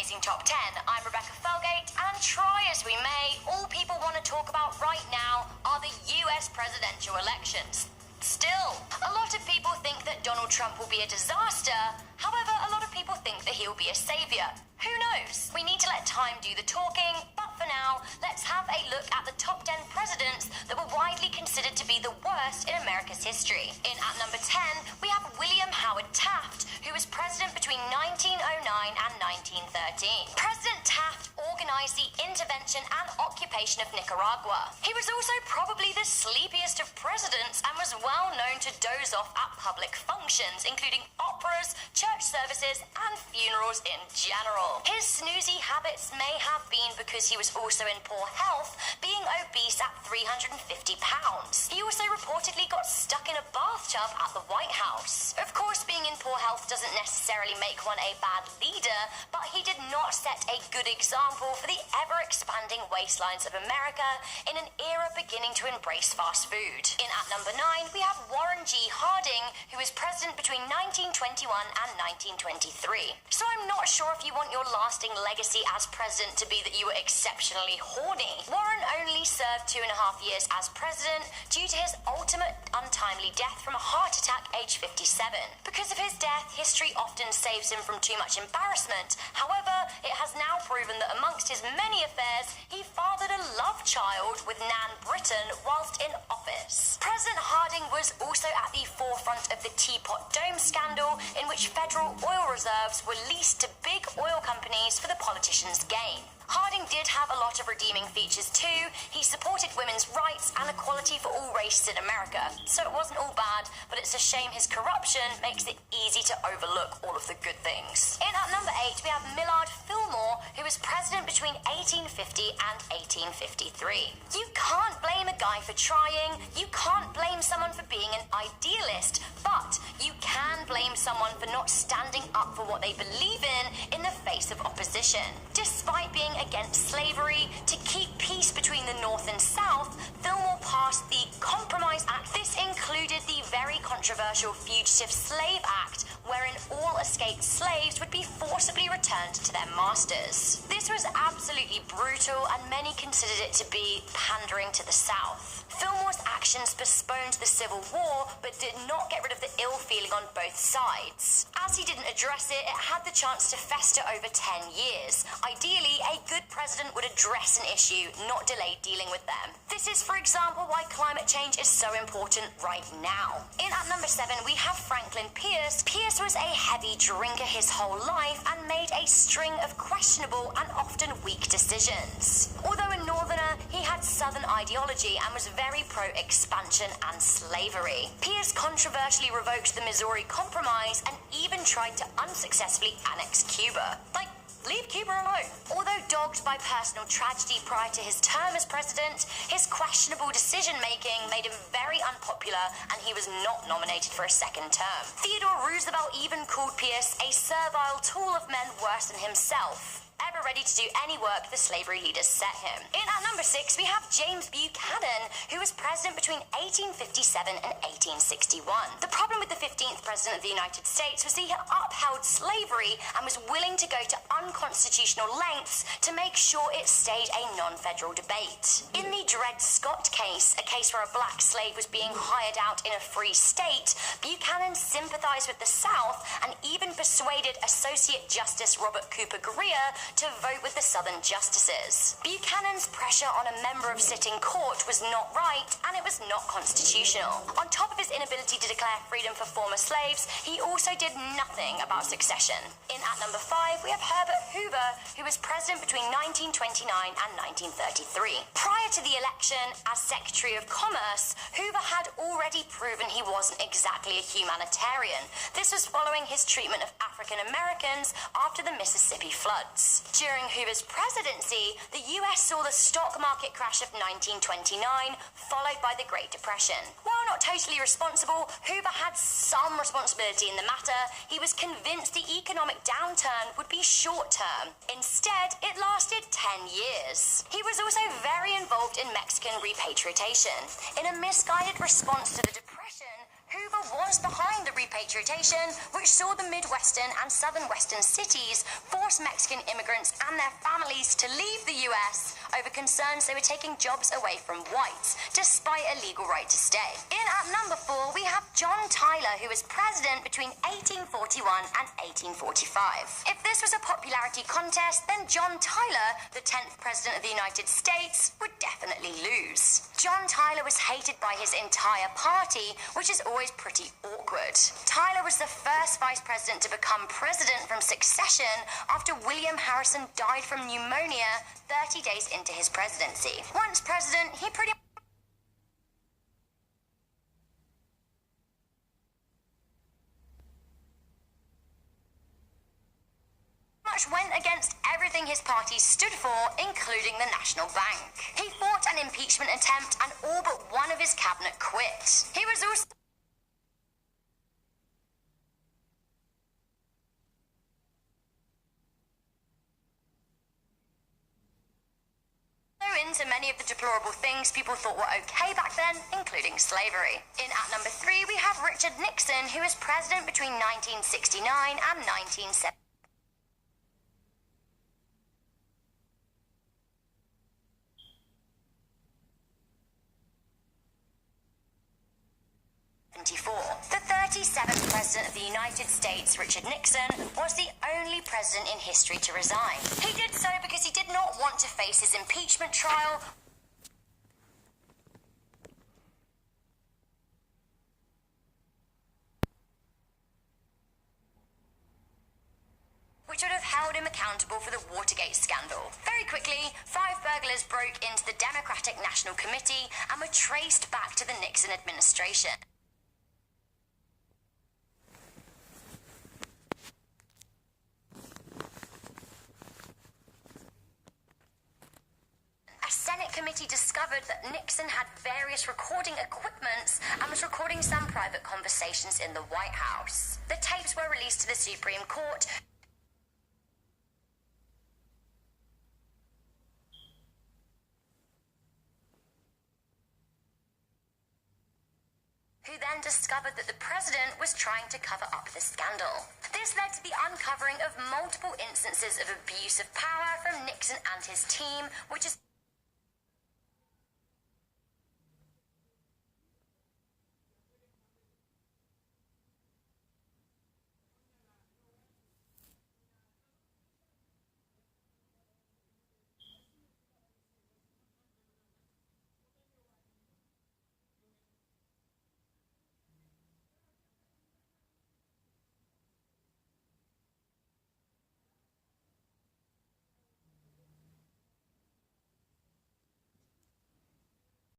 Amazing Top 10. I'm Rebecca Felgate, and try as we may, all people want to talk about right now are the US presidential elections. Still, a lot of people think that Donald Trump will be a disaster. However, a lot of people think that he'll be a savior. Who knows? We need to let time do the talking, but for now, let's have a look at the top 10 presidents that were widely considered to be the worst in America's history. In at number 10, we have William Howard Taft, who was president between 1909 and 1913. President Taft organized the intervention and occupation of Nicaragua. He was also probably the sleepiest of presidents and was well known to doze off at public functions, including operas, church services, and funerals in general. His snoozy habits may have been because he was also in poor health, being obese at 350 pounds. He also reportedly got stuck in a bathtub at the White House. Of course, being in poor health doesn't necessarily make one a bad leader, but he did not set a good example for the ever-expanding waistlines of America in an era beginning to embrace fast food. In at number 9, we have Warren G. Harding, who was president between 1921 and 1923. So I'm not sure if you want your lasting legacy as president to be that you were exceptionally horny. Warren only served 2.5 years as president due to his ultimate untimely death from a heart attack aged 57. Because of his death, history often saves him from too much embarrassment. However, it has now proven that amongst his many affairs, he fathered a love child with Nan Britton whilst in office. President Harding was also at the forefront of the Teapot Dome scandal, in which federal oil reserves were leased to big oil companies for the politicians' gain. Harding did have a lot of redeeming features too. He supported women's rights and equality for all races in America, so it wasn't all bad, but it's a shame his corruption makes it easy to overlook all of the good things. In at number 8, we have Millard Fillmore, who was president between 1850 and 1853. You can't blame a guy for trying, you can't blame someone for being an idealist, but you can blame someone for not standing up for what they believe in the face of opposition. Despite being against slavery, to keep peace between the North and South, Fillmore passed the Compromise Act. This included the very controversial Fugitive Slave Act, wherein all escaped slaves would be forcibly returned to their masters. This was absolutely brutal, and many considered it to be pandering to the South. Fillmore's actions postponed the Civil War, but did not get rid of the ill feeling on both sides. As he didn't address it, it had the chance to fester over 10 years. Ideally, a good president would address an issue, not delay dealing with them. This is, for example, why climate change is so important right now. In at number 7, we have Franklin Pierce. Pierce was a heavy drinker his whole life and made a string of questionable and often weak decisions. Although a Northerner, he had Southern ideology and was very pro-expansion and slavery. Pierce controversially revoked the Missouri Compromise and even tried to unsuccessfully annex Cuba. Leave Cuba alone. Although dogged by personal tragedy prior to his term as president, his questionable decision-making made him very unpopular, and he was not nominated for a second term. Theodore Roosevelt even called Pierce a servile tool of men worse than himself, ever ready to do any work the slavery leaders set him. In at number 6, we have James Buchanan, who was president between 1857 and 1861. The problem with the 15th president of the United States was he upheld slavery and was willing to go to unconstitutional lengths to make sure it stayed a non-federal debate. In the Dred Scott case, a case where a black slave was being hired out in a free state, Buchanan sympathized with the South and even persuaded Associate Justice Robert Cooper Greer to vote with the Southern justices. Buchanan's pressure on a member of sitting court was not right, and it was not constitutional. On top of his inability to declare freedom for former slaves, he also did nothing about succession. In at number 5, we have Herbert Hoover, who was president between 1929 and 1933. Prior to the election, as Secretary of Commerce, Hoover had already proven he wasn't exactly a humanitarian. This was following his treatment of African Americans after the Mississippi floods. During Hoover's presidency, the US saw the stock market crash of 1929, followed by the Great Depression. While not totally responsible, Hoover had some responsibility in the matter. He was convinced the economic downturn would be short-term. Instead, it lasted 10 years. He was also very involved in Mexican repatriation. In a misguided response to the Depression, Hoover Tyler was behind the repatriation, which saw the Midwestern and Southern Western cities force Mexican immigrants and their families to leave the US over concerns they were taking jobs away from whites, despite a legal right to stay. In at number 4, we have John Tyler, who was president between 1841 and 1845. If this was a popularity contest, then John Tyler, the 10th president of the United States, would definitely lose. John Tyler was hated by his entire party, which is always pretty awkward. Tyler was the first vice president to become president from succession after William Harrison died from pneumonia 30 days into his presidency. Once president, he pretty much went against everything his party stood for, including the National Bank. He fought an impeachment attempt and all but one of his cabinet quit. He was also into many of the deplorable things people thought were okay back then, including slavery. In at number 3, we have Richard Nixon, who was president between 1969 and 1970. The 37th President of the United States, Richard Nixon, was the only president in history to resign. He did so because he did not want to face his impeachment trial, which would have held him accountable for the Watergate scandal. Very quickly, 5 burglars broke into the Democratic National Committee and were traced back to the Nixon administration. A Senate committee discovered that Nixon had various recording equipments and was recording some private conversations in the White House. The tapes were released to the Supreme Court, who then discovered that the president was trying to cover up the scandal. This led to the uncovering of multiple instances of abuse of power from Nixon and his team, which is